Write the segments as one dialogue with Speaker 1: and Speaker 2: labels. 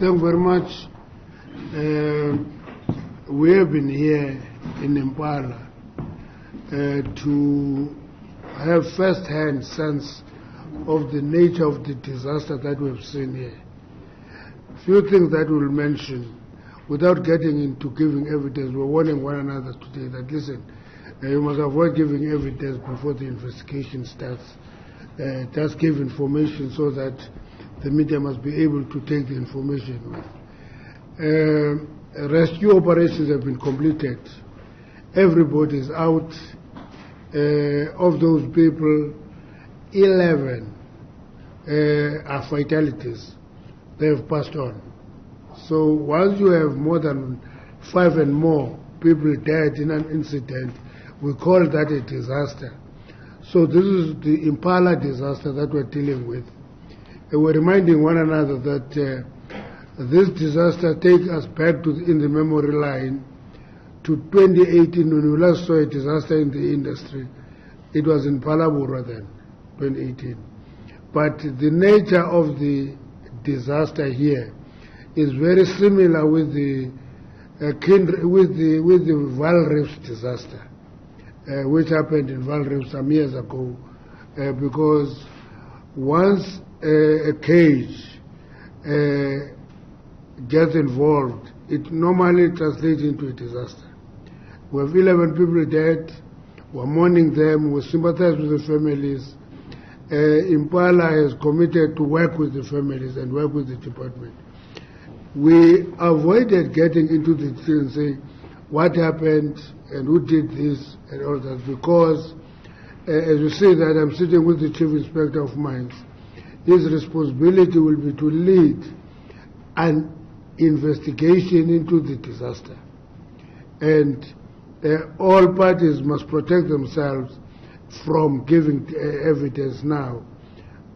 Speaker 1: Thank you very much. We have been here in Impala to have first-hand sense of the nature of the disaster that we've seen here. Few things that we'll mention without getting into giving evidence. We're warning one another today that, listen, you must avoid giving evidence before the investigation starts. Just give information so that the media must be able to take the information with. Rescue operations have been completed. Everybody is out. Of those people, 11 are fatalities. They have passed on. So once you have more than 5 and more people dead in an incident, we call that a disaster. So this is the Impala disaster that we're dealing with. And we're reminding one another that this disaster takes us back to in the memory line to 2018 when we last saw a disaster in the industry. It was in Palabura then, 2018. But the nature of the disaster here is very similar with the Vaal Reefs disaster, which happened in Vaal Reefs some years ago, because once a cage gets involved, it normally translates into a disaster. We have 11 people dead. We're mourning them. We sympathize with the families. Impala has committed to work with the families and work with the department. We avoided getting into the detail and saying what happened and who did this and all that, because as you say that I'm sitting with the Chief Inspector of Mines, his responsibility will be to lead an investigation into the disaster. And all parties must protect themselves from giving evidence now.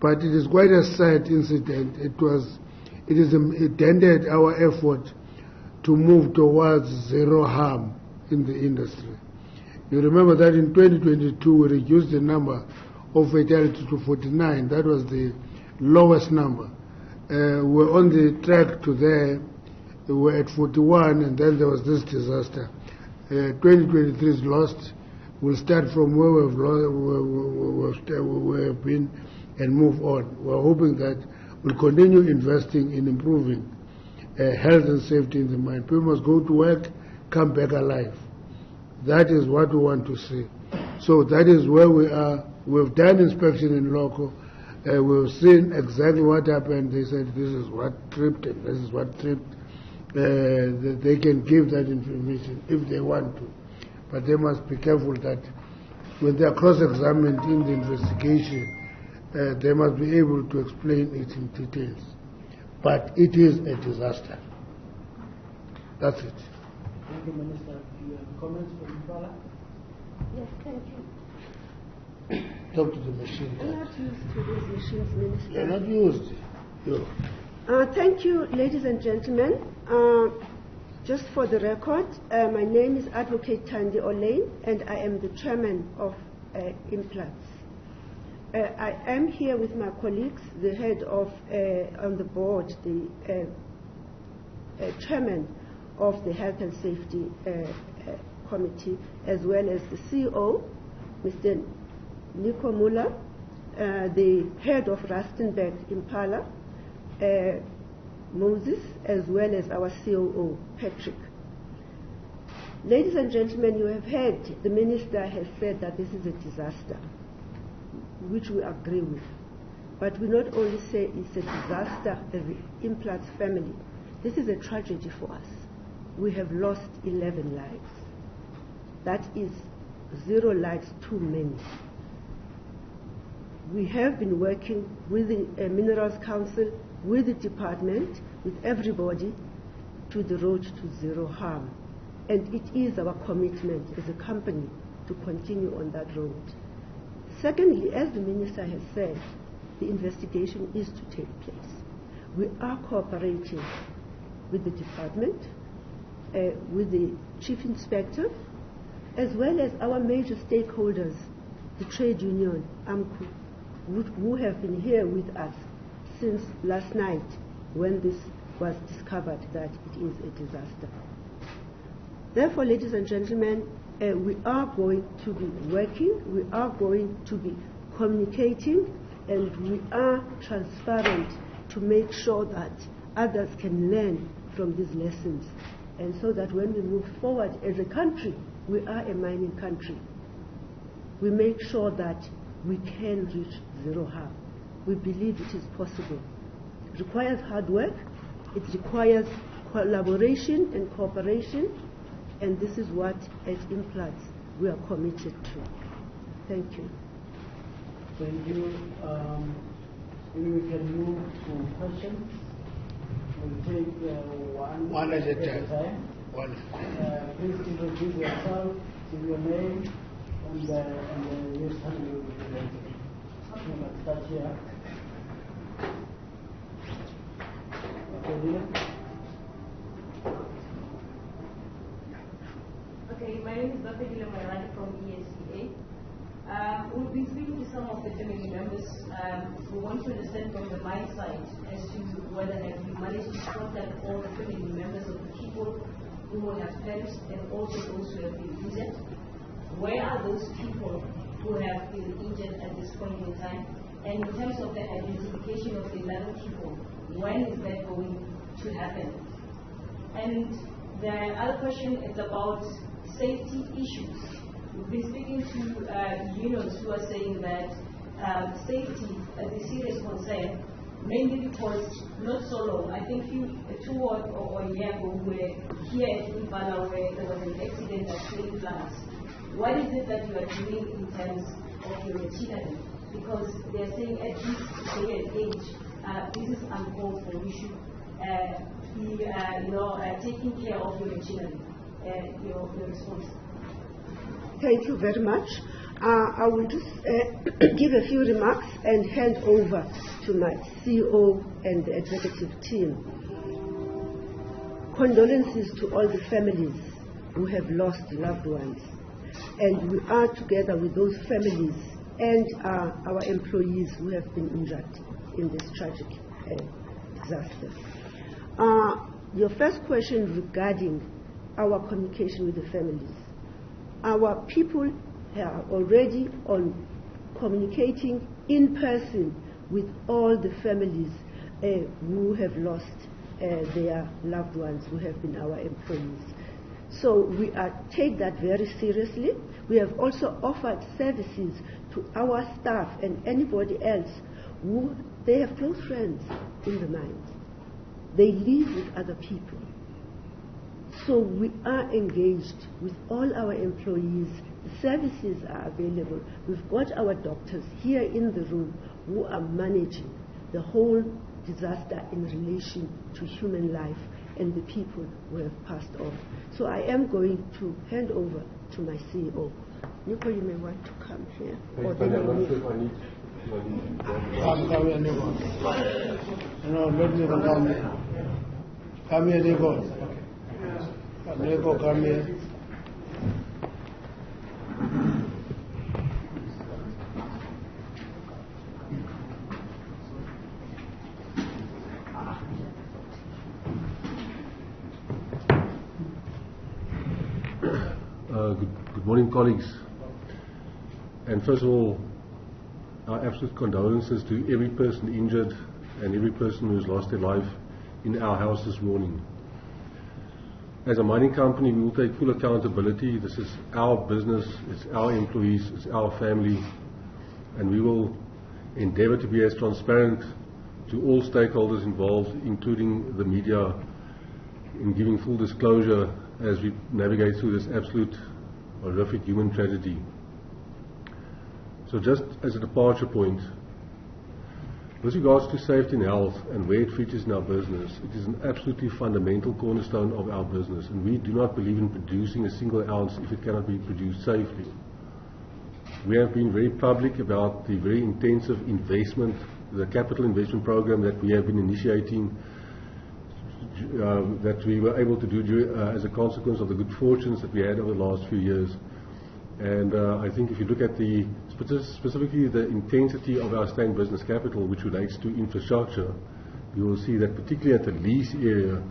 Speaker 1: But it is quite a sad incident. It ended our effort to move towards zero harm in the industry. You remember that in 2022 we reduced the number of fatalities to 49. That was the lowest number. We're on the track to there. We were at 41, and then there was this disaster. 2023 is lost. We'll start from where we have been and move on. We're hoping that we'll continue investing in improving health and safety in the mine. People must go to work, come back alive. That is what we want to see. So that is where we are. We've done inspection in local. We've seen exactly what happened. They said this is what tripped and this is what tripped. They can give that information if they want to. But they must be careful that when they are cross-examined in the investigation, they must be able to explain it in details. But it is a disaster. That's it.
Speaker 2: Thank you, Minister. Do you have comments from Impala?
Speaker 3: Yes, thank you.
Speaker 1: Talk to the machine.
Speaker 3: I'm not used to these machines, Minister.
Speaker 1: You're not used. You.
Speaker 3: Thank you, ladies and gentlemen. Just for the record, my name is Advocate Thandi Olaine, and I am the chairman of Implats. I am here with my colleagues, the head of, on the board, the chairman of the Health and Safety Committee, as well as the CEO, Mr. Nico Muller, the head of Rustenburg Impala, Moses, as well as our COO, Patrick. Ladies and gentlemen, you have heard the minister has said that this is a disaster, which we agree with. But we not only say it's a disaster as the Implats family, this is a tragedy for us. We have lost 11 lives. That is 0 lives too many. We have been working with the Minerals Council, with the department, with everybody, to the road to zero harm. And it is our commitment as a company to continue on that road. Secondly, as the minister has said, the investigation is to take place. We are cooperating with the department, with the chief inspector, as well as our major stakeholders, the trade union, AMCU, who have been here with us since last night when this was discovered that it is a disaster. Therefore, ladies and gentlemen, we are going to be working, we are going to be communicating, and we are transparent to make sure that others can learn from these lessons. And so that when we move forward as a country, we are a mining country. We make sure that we can reach zero harm. We believe it is possible. It requires hard work, it requires collaboration and cooperation, and this is what, as Implants, we are committed to. Thank you.
Speaker 2: Thank you. Maybe we can move to questions. We'll take one
Speaker 1: at a
Speaker 2: time.
Speaker 1: One.
Speaker 2: Please introduce yourself, give your name, and the youth country you represent. Let's start here.
Speaker 4: Okay, my name is Dr. Gilemayalani from ESCA. We've been speaking to some of the family members. We want to understand from the mine side as to whether have you managed to contact all the family members of the people who have perished and also those who have been injured. Where are those people who have been injured at this point in time? And in terms of the identification of the 11 people, when is that going to happen? And the other question is about safety issues. We've been speaking to unions who are saying that safety is a serious concern, mainly because not so long, I think 2 or a year ago, we're here at Impala where there was an accident at train plants. What is it that you are doing in terms of your machinery? Because they're saying at this day and age, this is uncalled for. You should be taking care of your machinery. Your response.
Speaker 3: Thank you very much. I will just give a few remarks and hand over to my CEO and the executive team. Condolences to all the families who have lost loved ones. And we are together with those families and our employees who have been injured in this tragic disaster. Your first question regarding our communication with the families. Our people are already on communicating in person with all the families who have lost their loved ones, who have been our employees. So we take that very seriously. We have also offered services to our staff and anybody else who they have close friends in the mines. They live with other people. So we are engaged with all our employees. The services are available. We've got our doctors here in the room who are managing the whole disaster in relation to human life and the people who have passed on. So I am going to hand over to my CEO. Nico, you may want to come here. Or then
Speaker 5: I'm not sure if I need
Speaker 1: Come here, Nico. No, let me come here. Come here, Nico. Nico, come here.
Speaker 5: Good morning, colleagues. And first of all, our absolute condolences to every person injured and every person who has lost their life in our house this morning. As a mining company, we will take full accountability. This is our business, it's our employees, it's our family, and we will endeavor to be as transparent to all stakeholders involved, including the media, in giving full disclosure as we navigate through this absolute horrific human tragedy. So just as a departure point, with regards to safety and health and where it features in our business, it is an absolutely fundamental cornerstone of our business, and we do not believe in producing a single ounce if it cannot be produced safely. We have been very public about the very intensive investment, the capital investment program that we have been initiating, that we were able to do as a consequence of the good fortunes that we had over the last few years. And I think if you look at specifically the intensity of our sustained business capital, which relates to infrastructure, you will see that particularly at the lease area,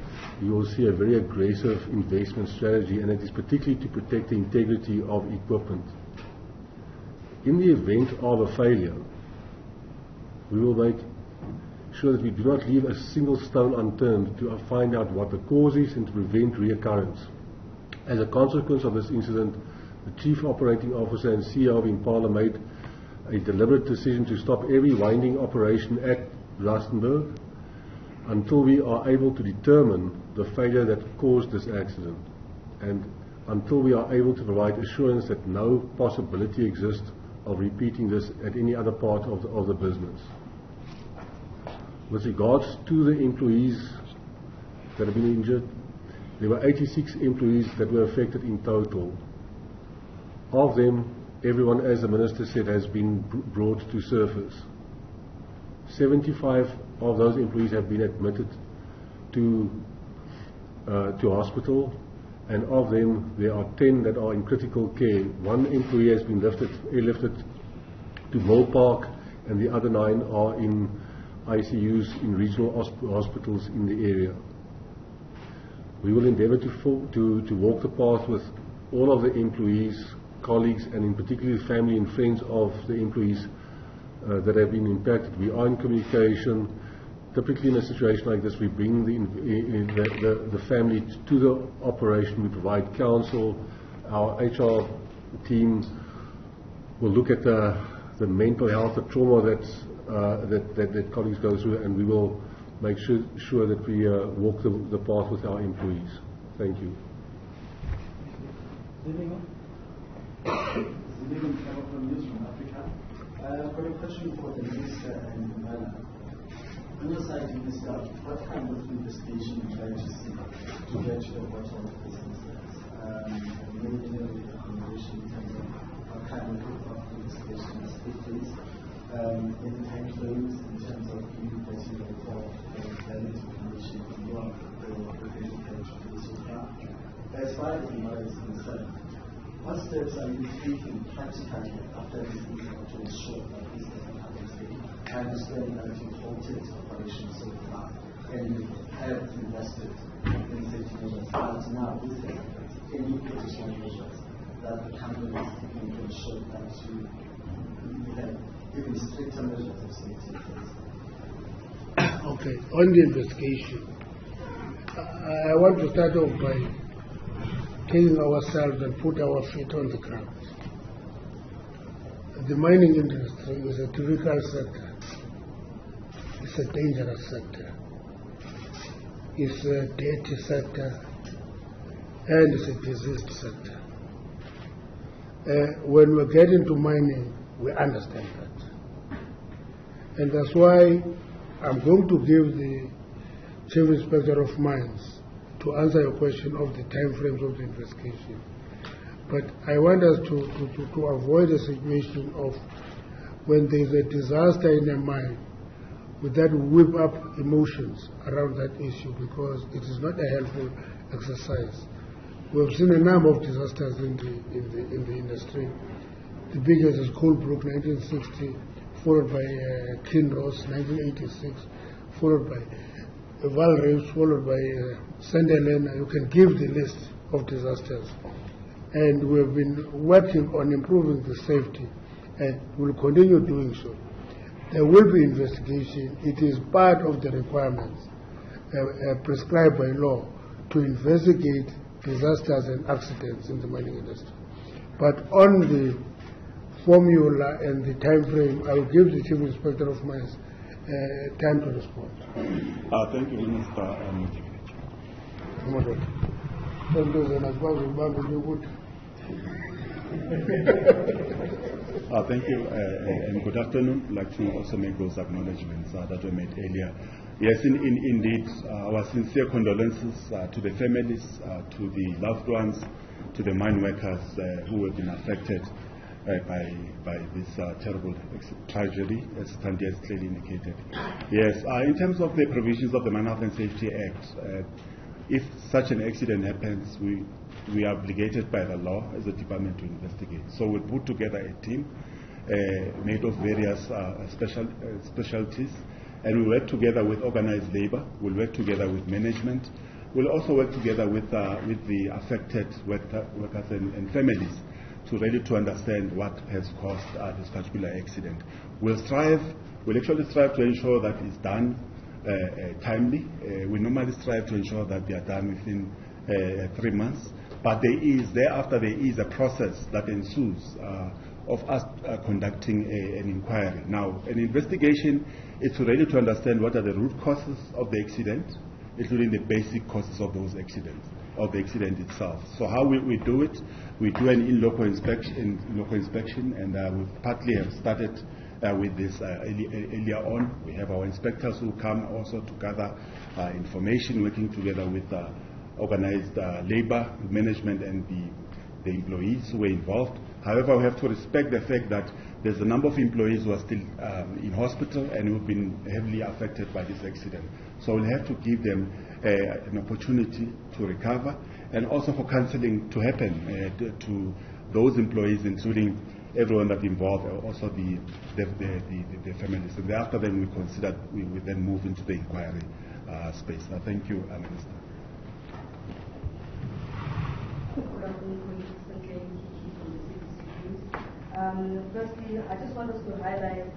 Speaker 5: you will see a very aggressive investment strategy, and it is particularly to protect the integrity of equipment. In the event of a failure, we will make sure that we do not leave a single stone unturned to find out what the cause is and to prevent reoccurrence. As a consequence of this incident, the Chief Operating Officer and CEO of Impala made a deliberate decision to stop every winding operation at Rustenburg until we are able to determine the failure that caused this accident, and until we are able to provide assurance that no possibility exists of repeating this at any other part of the business. With regards to the employees that have been injured, there were 86 employees that were affected in total. Of them, everyone, as the Minister said, has been brought to surface. 75 of those employees have been admitted to hospital, and of them there are 10 that are in critical care. One employee has been airlifted to Mill Park, and the other 9 are in ICUs in regional hospitals in the area. We will endeavour to walk the path with all of the employees, colleagues, and in particular family and friends of the employees that have been impacted. We are in communication. Typically in a situation like this, we bring the family to the operation. We provide counsel. Our HR team will look at the mental health, the trauma that colleagues go through, and we will make sure that we walk the path with our employees. Thank you.
Speaker 6: From Africa. I've got a question for the Minister and Impala. On your side, Minister, what kind of investigation you try to see to get to the bottom of this incident? Maybe a recommendation in terms of what kind of investigation must take place, in time frames, in terms of you getting involved in valid information beyond the dedicated to this program. As far as Impala is concerned, what steps are you taking practically after this incident to ensure that this doesn't happen again? I understand that you halted operations so far and you have invested in safety measures, but now this has happened. Any additional measures that the company is taking to ensure that you have even stricter measures of safety in place?
Speaker 1: Okay, on the investigation, I want to start off by taking ourselves and put our feet on the ground. The mining industry is a difficult sector. It's a dangerous sector. It's a dirty sector, and it's a diseased sector. When we get into mining, we understand that. And that's why I'm going to give the Chief Inspector of Mines to answer your question of the time frames of the investigation. But I want us to avoid a situation of when there's a disaster in a mine, with that whip up emotions around that issue, because it is not a helpful exercise. We have seen a number of disasters in the industry. The biggest is Coalbrook, 1960, followed by Kinross, 1986, followed by Valreus, followed by St. Helena. You can give the list of disasters. And we have been working on improving the safety, and will continue doing so. There will be investigation. It is part of the requirements prescribed by law to investigate disasters and accidents in the mining industry. But on the formula and the time frame, I will give the Chief Inspector of Mines time to respond.
Speaker 7: Thank you, Minister. Thank you, and good afternoon. I'd like to also make those acknowledgements that were made earlier. Yes, indeed, our sincere condolences to the families, to the loved ones, to the mine workers who have been affected by this terrible tragedy, as Tandy has clearly indicated. Yes, in terms of the provisions of the Mine Health and Safety Act, if such an accident happens, we are obligated by the law as a department to investigate. So we put together a team made of various specialties, And we work together with organized labor, we'll work together with management, we'll also work together with the affected workers and families to really to understand what has caused this particular accident. We'll actually strive to ensure that it's done timely. We normally strive to ensure that they are done within 3 months, but thereafter there is a process that ensues of us conducting an inquiry. Now, an investigation is really to understand what are the root causes of the accident, including the basic causes of those accidents, of the accident itself. So how we do it, we do an in-local inspection, and we partly have started with this earlier on. We have our inspectors who come also to gather information, working together with organized labor, management, and the employees who were involved. However, we have to respect the fact that there's a number of employees who are still in hospital and who've been heavily affected by this accident. So we'll have to give them an opportunity to recover, and also for counseling to happen to those employees, including everyone that's involved, also the families. And thereafter, then we then move into the inquiry space. Thank you, Minister.
Speaker 4: Firstly, I just want us to highlight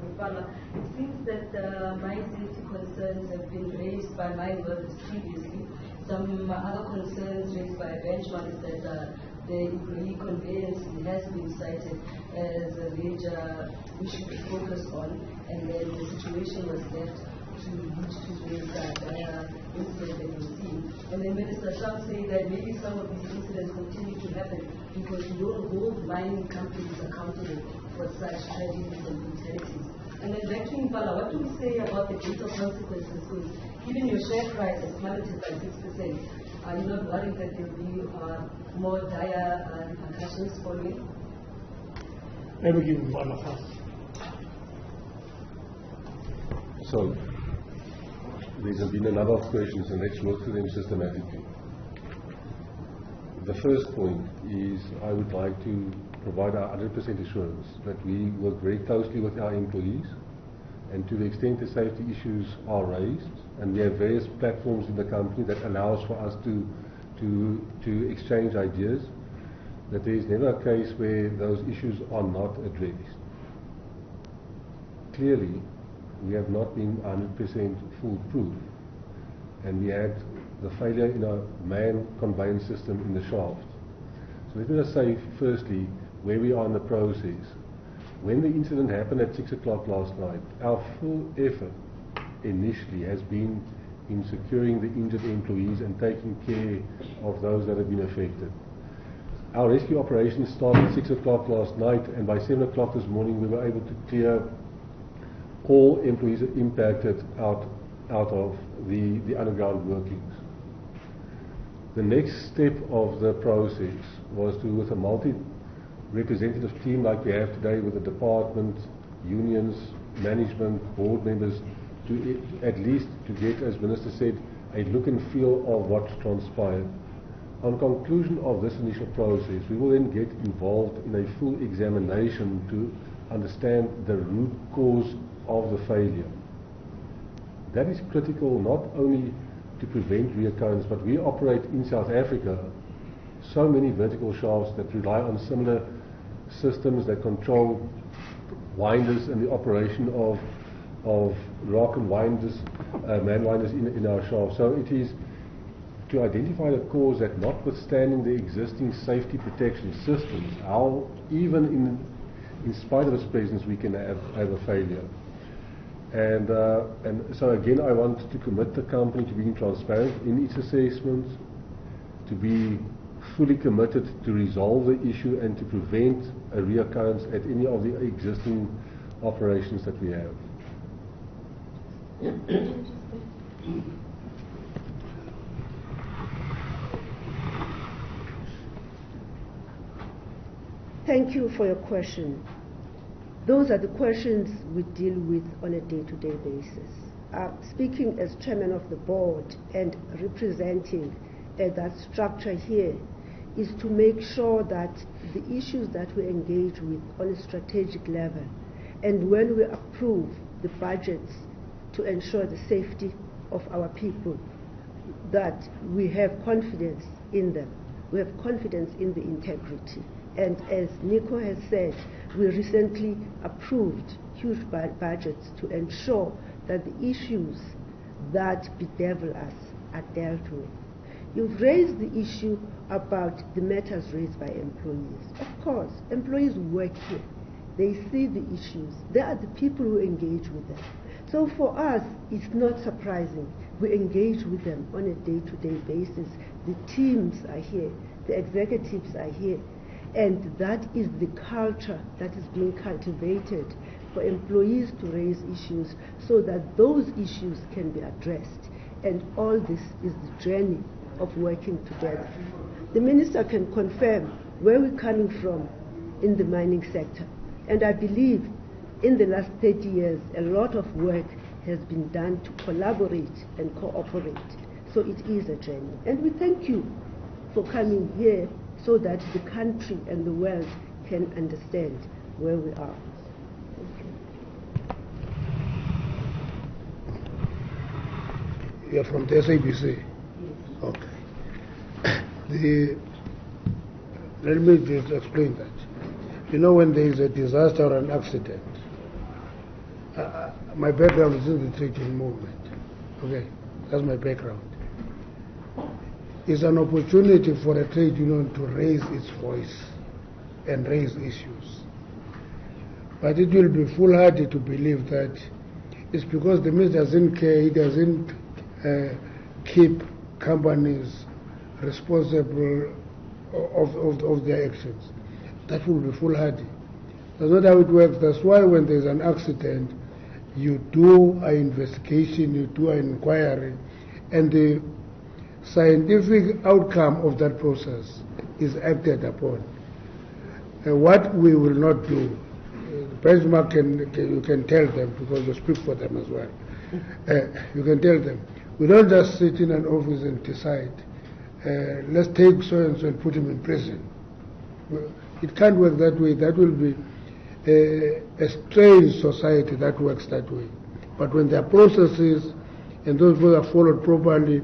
Speaker 4: Impala. It seems that mine safety concerns have been raised by mine workers previously. Some other concerns raised by a bench one is that the employee conveyance has been cited as a major issue to focus on, and then the situation was left to lead to this dire incident that we've seen. And then Minister Sham said that maybe some of these incidents continue to happen because we don't hold mining companies accountable for such tragedies and fatalities. And then back to Impala, what do we say about the greater consequences? Because even your share price has plummeted by 6%. Are you not worried that there will be more dire repercussions following?
Speaker 1: Let me give Impala first.
Speaker 5: So, there's been a number of questions, and let's work through them systematically. The first point is I would like to provide our 100% assurance that we work very closely with our employees, and to the extent the safety issues are raised, and we have various platforms in the company that allows for us to exchange ideas, that there is never a case where those issues are not addressed. Clearly, we have not been 100% foolproof, and we had the failure in our main conveyance system in the shaft. So let me just say firstly where we are in the process. When the incident happened at 6 o'clock last night, our full effort initially has been in securing the injured employees and taking care of those that have been affected. Our rescue operations started at 6 o'clock last night, and by 7 o'clock this morning we were able to clear all employees impacted out of the underground workings. The next step of the process was to, with a multi-representative team like we have today with the department, unions, management, board members, to at least to get, as Minister said, a look and feel of what transpired. On conclusion of this initial process, we will then get involved in a full examination to understand the root cause of the failure. That is critical not only to prevent reoccurrence, but we operate in South Africa so many vertical shafts that rely on similar systems that control winders and the operation of rock and winders, man winders in our shafts. So it is to identify the cause that, notwithstanding the existing safety protection systems, how even in spite of its presence we can have a failure. And so again, I want to commit the company to being transparent in its assessments, to be fully committed to resolve the issue and to prevent a reoccurrence at any of the existing operations that we have.
Speaker 3: Thank you for your question. Those are the questions we deal with on a day-to-day basis. Speaking as chairman of the board and representing that structure here is to make sure that the issues that we engage with on a strategic level, and when we approve the budgets to ensure the safety of our people, that we have confidence in them. We have confidence in the integrity. And as Nico has said, we recently approved huge budgets to ensure that the issues that bedevil us are dealt with. You've raised the issue about the matters raised by employees. Of course, employees work here. They see the issues. They are the people who engage with them. So for us, it's not surprising. We engage with them on a day-to-day basis. The teams are here. The executives are here. And that is the culture that is being cultivated for employees to raise issues so that those issues can be addressed. And all this is the journey of working together. The Minister can confirm where we're coming from in the mining sector. And I believe in the last 30 years, a lot of work has been done to collaborate and cooperate. So it is a journey. And we thank you for coming here so that the country and the world can understand where we are.
Speaker 1: You're from the SABC? Okay. Let me just explain that. You know, when there is a disaster or an accident, my background is in the trade union movement. Okay, that's my background. It's an opportunity for a trade union to raise its voice and raise issues. But it will be foolhardy to believe that it's because the minister doesn't care, he doesn't keep companies responsible of their actions. That will be foolhardy. That's not how it works. That's why when there's an accident, you do an investigation, you do an inquiry, and the scientific outcome of that process is acted upon. What we will not do, benchmark you can tell them, because you speak for them as well. You can tell them, we don't just sit in an office and decide, let's take so and so and put him in prison. It can't work that way. That will be a strange society that works that way. But when there are processes and those processes are followed properly,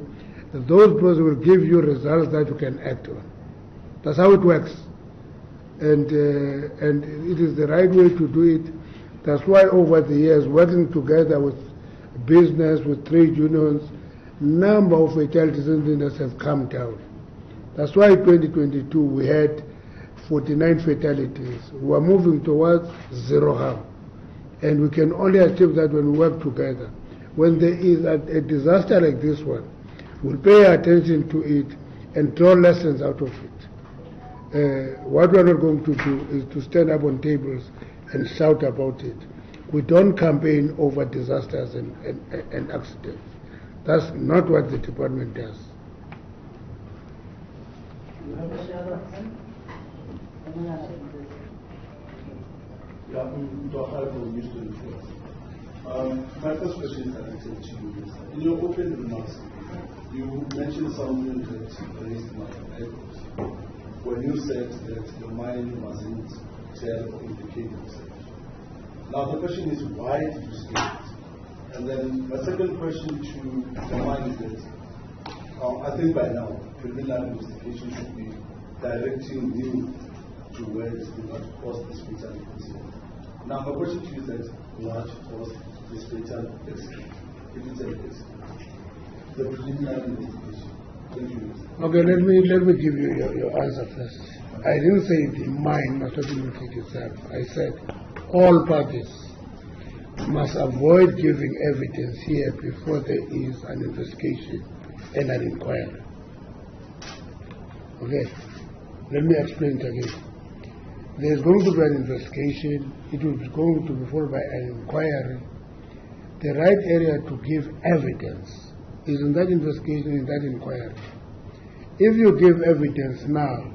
Speaker 1: those processes will give you results that you can act on. That's how it works. And it is the right way to do it. That's why over the years, working together with business, with trade unions, number of fatalities in the industry have come down. That's why in 2022 we had 49 fatalities. We are moving towards zero harm. And we can only achieve that when we work together. When there is a disaster like this one, we'll pay attention to it and draw lessons out of it. What we're not going to do is to stand up on tables and shout about it. We don't campaign over disasters and accidents. That's not what the department does.
Speaker 6: My first question is directed to you. In your opening remarks, you mentioned something that raised my eyebrows when you said that your mine wasn't tell or indicate itself. Now the question is, why did you say it? And then my second question to the mine is that I think by now preliminary investigation should be directing you to where it did not cause this fatal incident. Now my question to you is that what caused this fatal accident? If it's an accident, the preliminary investigation. Thank you.
Speaker 1: Okay, let me give you your answer first. I didn't say the mine must not indicate itself. I said all parties must avoid giving evidence here before there is an investigation and an inquiry. Okay, let me explain it again. There is going to be an investigation, it will be going to be followed by an inquiry. The right area to give evidence is in that investigation, in that inquiry. If you give evidence now,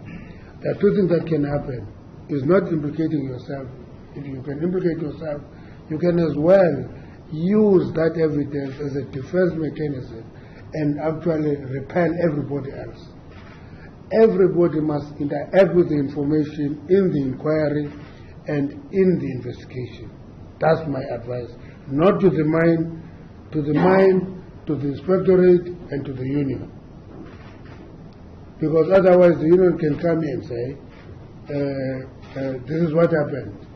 Speaker 1: there are two things that can happen. Is not implicating yourself. If you can implicate yourself, you can as well use that evidence as a defense mechanism and actually repel everybody else. Everybody must interact with the information in the inquiry and in the investigation. That's my advice. Not to the mine, to the mine, to the inspectorate, and to the union. Because otherwise the union can come and say, this is what happened.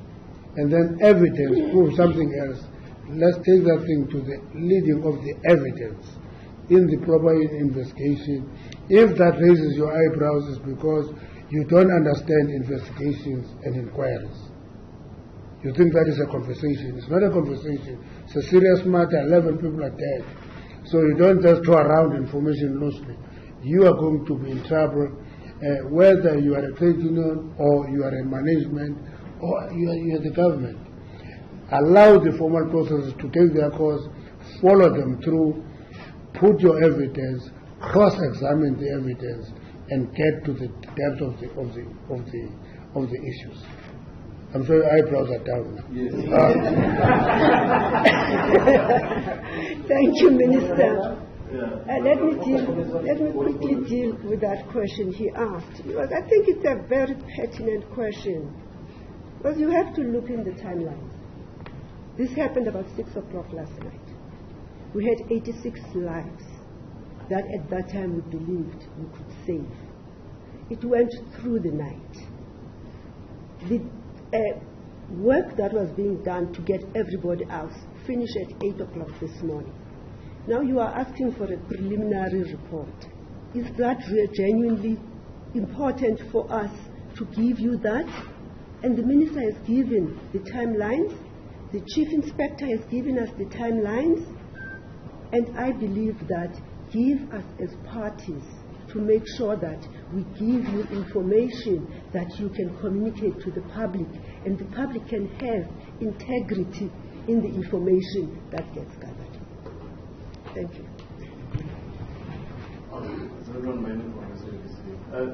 Speaker 1: And then evidence proves something else. Let's take that thing to the leading of the evidence in the proper investigation. If that raises your eyebrows, it's because you don't understand investigations and inquiries. You think that is a conversation. It's not a conversation. It's a serious matter. 11 people are dead. So you don't just throw around information loosely. You are going to be in trouble, whether you are a trade union or you are a management or you are the government. Allow the formal processes to take their course, follow them through, put your evidence, cross-examine the evidence, and get to the depth of the issues. I'm sure your eyebrows are down now.
Speaker 6: Yes.
Speaker 3: Thank you, Minister.
Speaker 6: Yeah.
Speaker 3: Let me quickly deal with that question he asked, because I think it's a very pertinent question. Because you have to look in the timeline. This happened about 6 o'clock last night. We had 86 lives that at that time we believed we could save. It went through the night. The work that was being done to get everybody out finished at 8 o'clock this morning. Now you are asking for a preliminary report. Is that genuinely important for us to give you that? And the Minister has given the timelines. The Chief Inspector has given us the timelines. And I believe that give us as parties to make sure that we give you information that you can communicate to the public, and the public can have integrity in the information that gets gathered. Thank you.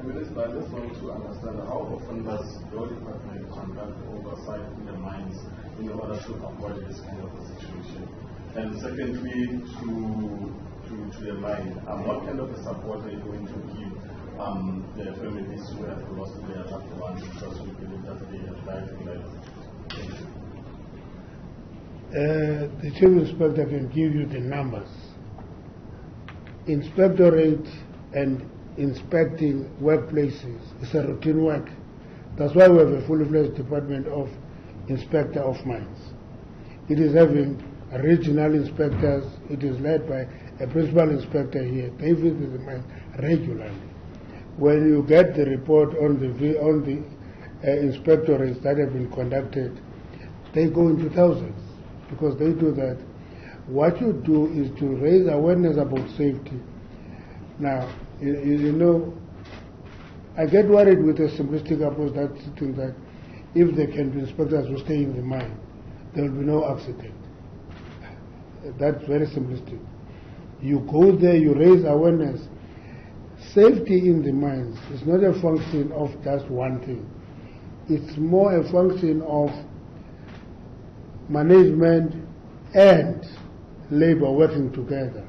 Speaker 8: Minister, I just want to understand how often does your department conduct oversight in the mines in order to avoid this kind of a situation? And secondly, to the mine, what kind of a support are you going to give the families who have lost their loved ones, because we believe that they have died in life?
Speaker 1: The Chief Inspector can give you the numbers. Inspectorate and inspecting workplaces is a routine work. That's why we have a fully fledged Department of Inspector of Mines. It is having regional inspectors. It is led by a principal inspector here. They visit the mine regularly. When you get the report on the inspectorates that have been conducted, they go into thousands because they do that. What you do is to raise awareness about safety. Now, you know, I get worried with a simplistic approach that thinking that if there can be inspectors who stay in the mine, there will be no accident. That's very simplistic. You go there, you raise awareness. Safety in the mines is not a function of just one thing. It's more a function of management and labor working together.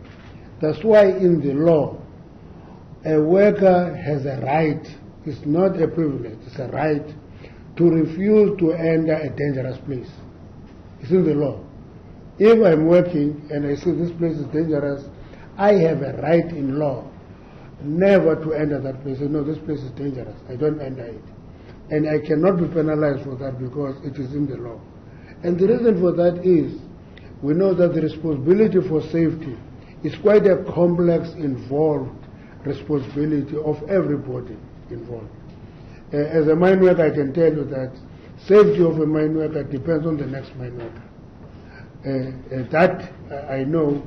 Speaker 1: That's why in the law, a worker has a right, it's not a privilege, it's a right to refuse to enter a dangerous place. It's in the law. If I'm working and I see this place is dangerous, I have a right in law never to enter that place. I know this place is dangerous, I don't enter it. And I cannot be penalized for that because it is in the law. And the reason for that is, we know that the responsibility for safety is quite a complex, involved responsibility of everybody involved. As a mine worker, I can tell you that safety of a mine worker depends on the next mine worker. That I know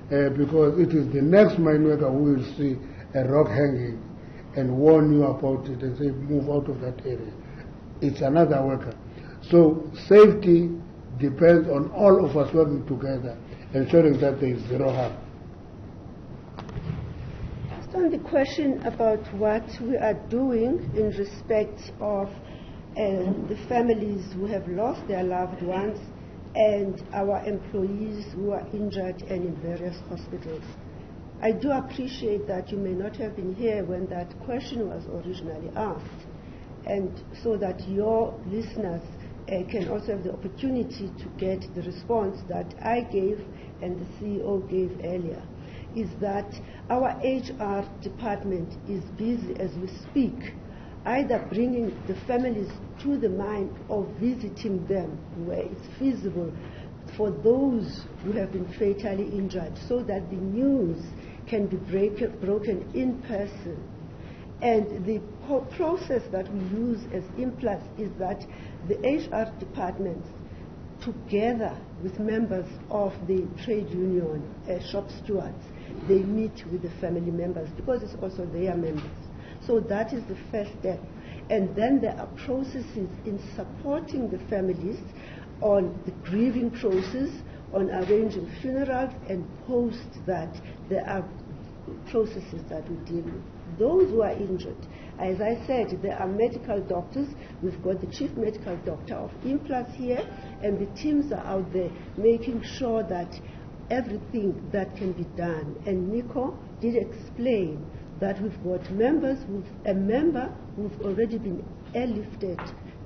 Speaker 1: because it is the next mine worker who will see a rock hanging and warn you about it and say, move out of that area. It's another worker. So safety depends on all of us working together, ensuring that there is zero harm.
Speaker 3: Just on the question about what we are doing in respect of the families who have lost their loved ones and our employees who are injured and in various hospitals. I do appreciate that you may not have been here when that question was originally asked, and so that your listeners can also have the opportunity to get the response that I gave and the CEO gave earlier, is that our HR department is busy as we speak, either bringing the families to the mine or visiting them where it's feasible for those who have been fatally injured, so that the news can be broken in person. And the whole process that we use as Implats is that the HR departments, together with members of the trade union, shop stewards, they meet with the family members because it's also their members. So that is the first step. And then there are processes in supporting the families on the grieving process, on arranging funerals, and post that there are processes that we deal with. Those who are injured, as I said, there are medical doctors. We've got the chief medical doctor of Implats here, and the teams are out there making sure that everything that can be done. And Nico did explain that we've got members, a member who've already been airlifted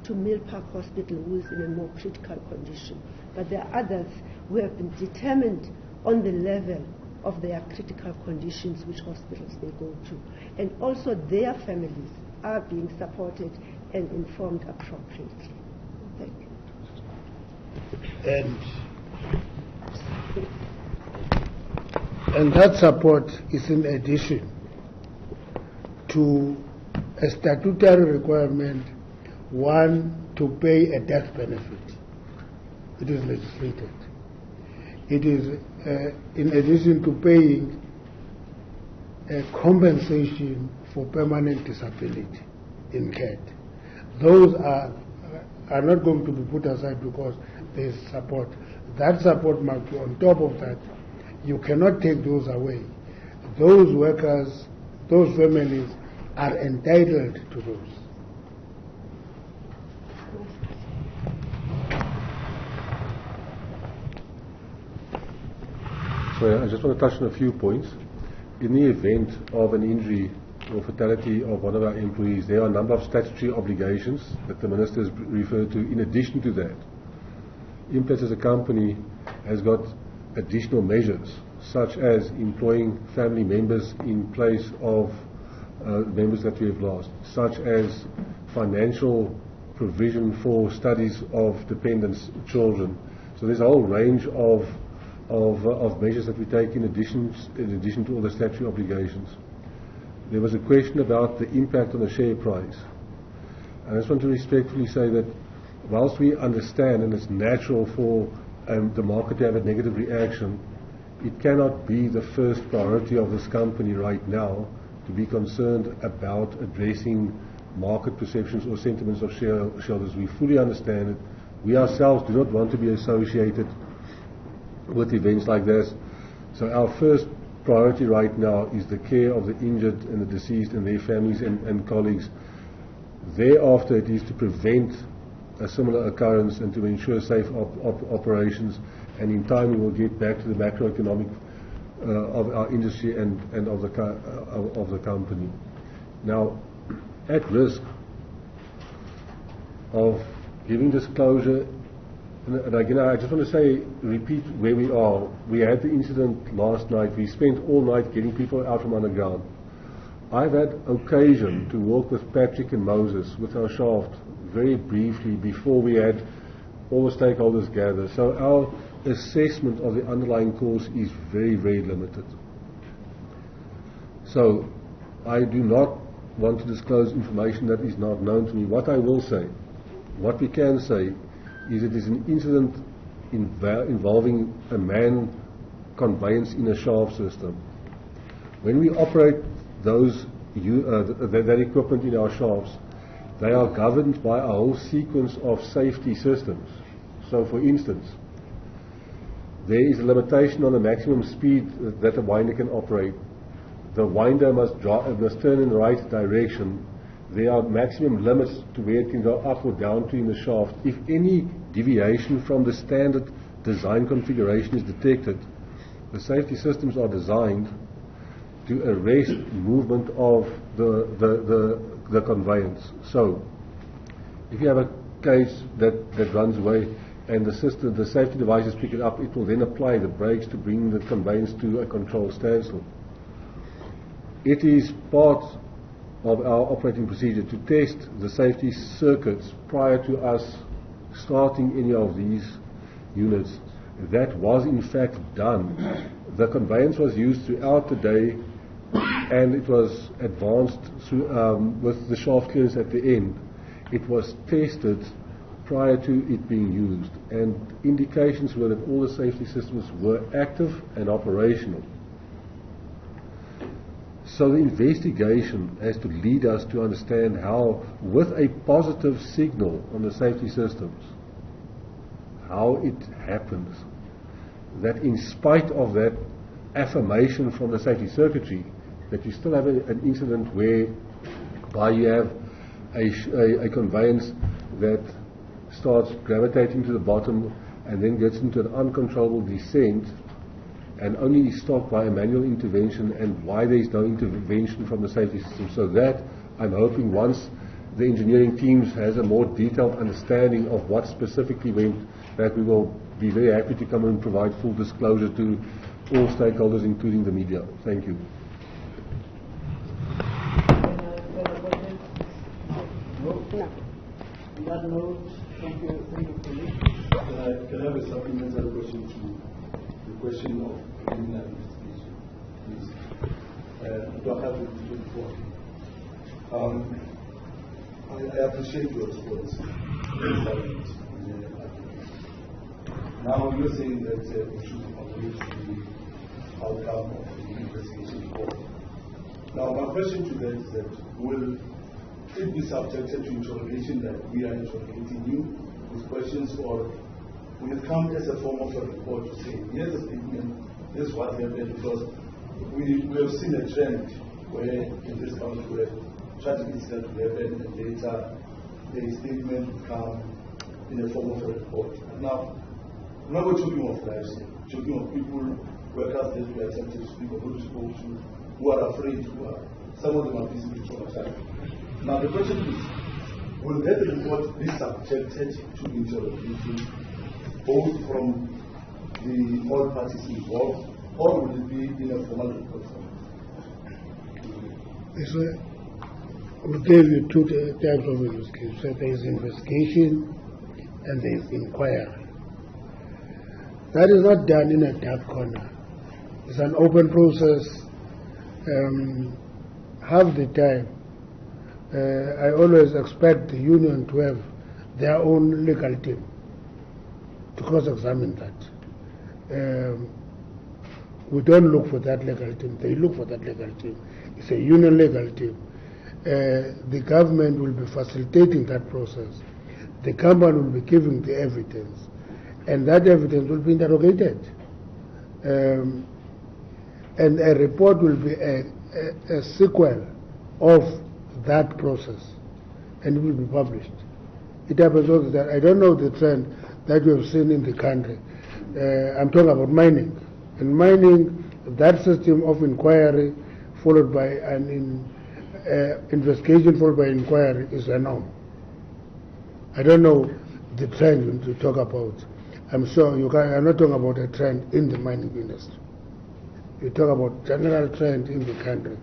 Speaker 3: to Mill Park Hospital who is in a more critical condition. But there are others who have been determined on the level of their critical conditions, which hospitals they go to. And also their families are being supported and informed appropriately. Thank you.
Speaker 1: And that support is in addition to a statutory requirement, one, to pay a death benefit. It is legislated. It is in addition to paying a compensation for permanent disability incurred. Those are not going to be put aside because there is support. That support must be on top of that. You cannot take those away. Those workers, those families are entitled to those.
Speaker 5: So I just want to touch on a few points. In the event of an injury or fatality of one of our employees, there are a number of statutory obligations that the Minister has referred to. In addition to that, Implats as a company has got additional measures, such as employing family members in place of members that we have lost, such as financial provision for studies of dependents' children. So there's a whole range of measures that we take in addition to all the statutory obligations. There was a question about the impact on the share price. I just want to respectfully say that whilst we understand, and it's natural for the market to have a negative reaction, it cannot be the first priority of this company right now to be concerned about addressing market perceptions or sentiments of shareholders. We fully understand it. We ourselves do not want to be associated with events like this. So our first priority right now is the care of the injured and the deceased and their families and colleagues. Thereafter, it is to prevent a similar occurrence and to ensure safe operations, and in time we will get back to the macroeconomic of our industry and of the company. Now, at risk of giving disclosure, and again I just want to repeat where we are. We had the incident last night. We spent all night getting people out from underground. I've had occasion to walk with Patrick and Moses with our shaft very briefly before we had all the stakeholders gather. So our assessment of the underlying cause is very, very limited. So I do not want to disclose information that is not known to me. What I will say, what we can say, is it is an incident involving a man conveyance in a shaft system. When we operate that equipment in our shafts, they are governed by a whole sequence of safety systems. So, for instance, there is a limitation on the maximum speed that a winder can operate. The winder must turn in the right direction. There are maximum limits to where it can go up or down to in the shaft. If any deviation from the standard design configuration is detected, the safety systems are designed to arrest movement of the conveyance. So, if you have a cage that runs away, and the safety devices pick it up, it will then apply the brakes to bring the conveyance to a controlled standstill. It is part of our operating procedure to test the safety circuits prior to us starting any of these units. That was in fact done. The conveyance was used throughout the day, and it was advanced through, with the shaft clearance at the end. It was tested prior to it being used, and indications were that all the safety systems were active and operational. So the investigation has to lead us to understand how, with a positive signal on the safety systems, how it happens that in spite of that affirmation from the safety circuitry, that you still have an incident whereby you have a conveyance that starts gravitating to the bottom and then gets into an uncontrollable descent and only is stopped by a manual intervention, and why there is no intervention from the safety system. So that, I'm hoping, once the engineering teams has a more detailed understanding of what specifically went, that we will be very happy to come and provide full disclosure to all stakeholders, including the media. Thank you.
Speaker 2: No. On that note, thank you, Police.
Speaker 6: Can I have a supplementary question to the question of criminal investigation, please? Don't have it before. I appreciate your response. Now you're saying that we should await the outcome of the investigation report. Now my question to that is that will it be subjected to interrogation, that we are interrogating you with questions, or will it come as a form of a report to say, here's a statement, this is what happened? Because we have seen a trend where in this country where tragic incidents will happen and later a statement will come in the form of a report. And now, I'm not talking of lives here, talking of people, workers that we are attempting to speak of, who we spoke to, who are afraid, some of them are physically traumatized. Now the question is, will that report be subjected to interrogation both from all parties involved, or will it be in a formal report?
Speaker 1: We gave you two types of investigation. So there is investigation and there is inquiry. That is not done in a dark corner. It's an open process. Half the time, I always expect the union to have their own legal team to cross-examine that. We don't look for that legal team. They look for that legal team. It's a union legal team. The government will be facilitating that process. The company will be giving the evidence, and that evidence will be interrogated. And a report will be a sequel of that process, and it will be published. It happens also that I don't know the trend that you have seen in the country. I'm talking about mining. In mining, that system of inquiry followed by an investigation followed by inquiry is a norm. I don't know the trend you talk about. I'm sure I'm not talking about a trend in the mining industry. You talk about general trend in the country.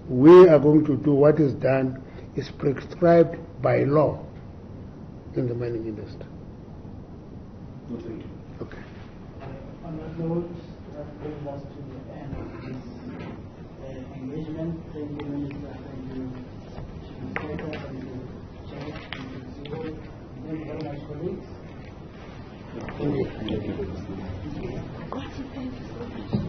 Speaker 1: We are going to do what is done is prescribed by law in the mining industry. Okay.
Speaker 2: On that note, that brings us to the end of this engagement. Thank you, Minister. Thank you, Chief Inspector. Thank you, Chair. Thank you, CEO. Thank you very much, colleagues.
Speaker 3: Thank you so much.